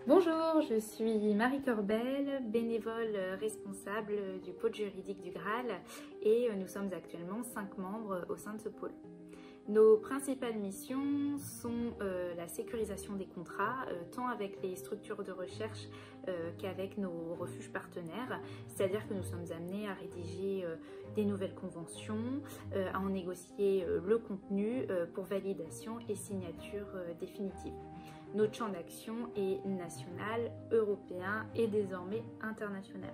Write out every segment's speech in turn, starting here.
Bonjour, je suis Marie Corbel, bénévole responsable du pôle juridique du Graal et nous sommes actuellement 5 membres au sein de ce pôle. Nos principales missions sont la sécurisation des contrats, tant avec les structures de recherche qu'avec nos refuges partenaires, c'est-à-dire que nous sommes amenés à rédiger des nouvelles conventions, à en négocier le contenu pour validation et signature définitive. Notre champ d'action est national, européen et désormais international.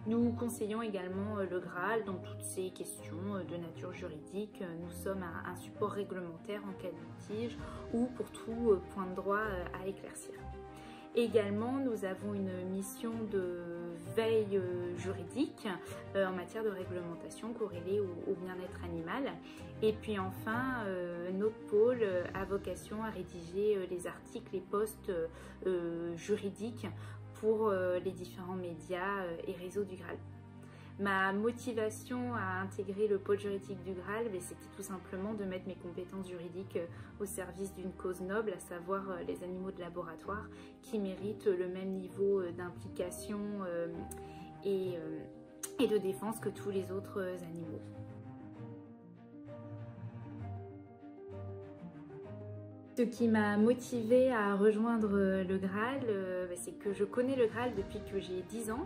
Nous conseillons également le Graal dans toutes ces questions de nature juridique. Nous sommes un support réglementaire en cas de litige ou pour tout point de droit à éclaircir. Également, nous avons une mission de veille juridique en matière de réglementation corrélée au bien-être animal. Et puis enfin, notre pôle a vocation à rédiger les articles et posts juridiques pour les différents médias et réseaux du Graal. Ma motivation à intégrer le pôle juridique du Graal, c'était tout simplement de mettre mes compétences juridiques au service d'une cause noble, à savoir les animaux de laboratoire qui méritent le même niveau d'implication et de défense que tous les autres animaux. Ce qui m'a motivée à rejoindre le Graal, c'est que je connais le Graal depuis que j'ai 10 ans,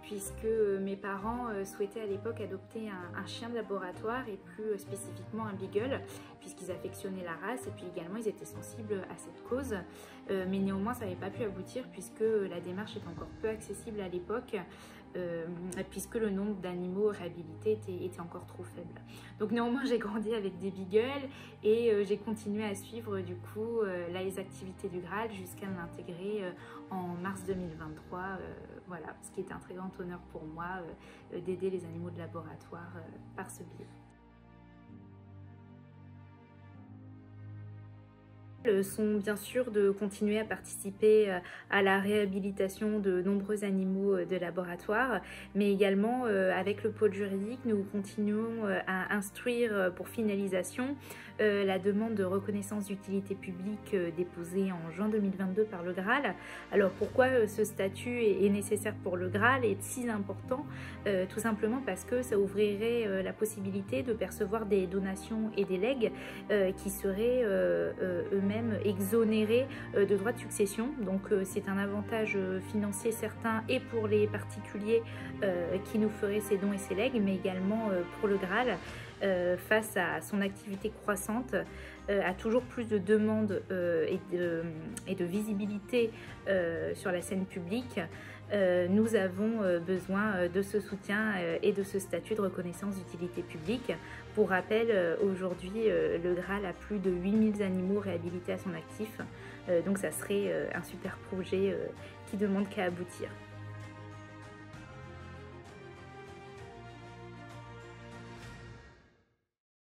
puisque mes parents souhaitaient à l'époque adopter un chien de laboratoire et plus spécifiquement un beagle, puisqu'ils affectionnaient la race et puis également ils étaient sensibles à cette cause. Mais néanmoins ça n'avait pas pu aboutir puisque la démarche est encore peu accessible à l'époque, puisque le nombre d'animaux réhabilités était encore trop faible. Donc néanmoins j'ai grandi avec des beagles et j'ai continué à suivre du coup les activités du Graal jusqu'à m'intégrer en mars 2023, voilà, ce qui est un très grand honneur pour moi d'aider les animaux de laboratoire par ce biais. Sont bien sûr de continuer à participer à la réhabilitation de nombreux animaux de laboratoire, mais également avec le pôle juridique, nous continuons à instruire pour finalisation la demande de reconnaissance d'utilité publique déposée en juin 2022 par le Graal. Alors pourquoi ce statut est nécessaire pour le Graal et si important? Tout simplement parce que ça ouvrirait la possibilité de percevoir des donations et des legs qui seraient eux-mêmes exonérés de droits de succession. Donc c'est un avantage financier certain et pour les particuliers qui nous feraient ces dons et ces legs, mais également pour le Graal face à son activité croissante, à toujours plus de demandes et de visibilité sur la scène publique. Nous avons besoin de ce soutien et de ce statut de reconnaissance d'utilité publique. Pour rappel, aujourd'hui, le Graal a plus de 8000 animaux réhabilités à son actif, donc ça serait un super projet qui demande qu'à aboutir.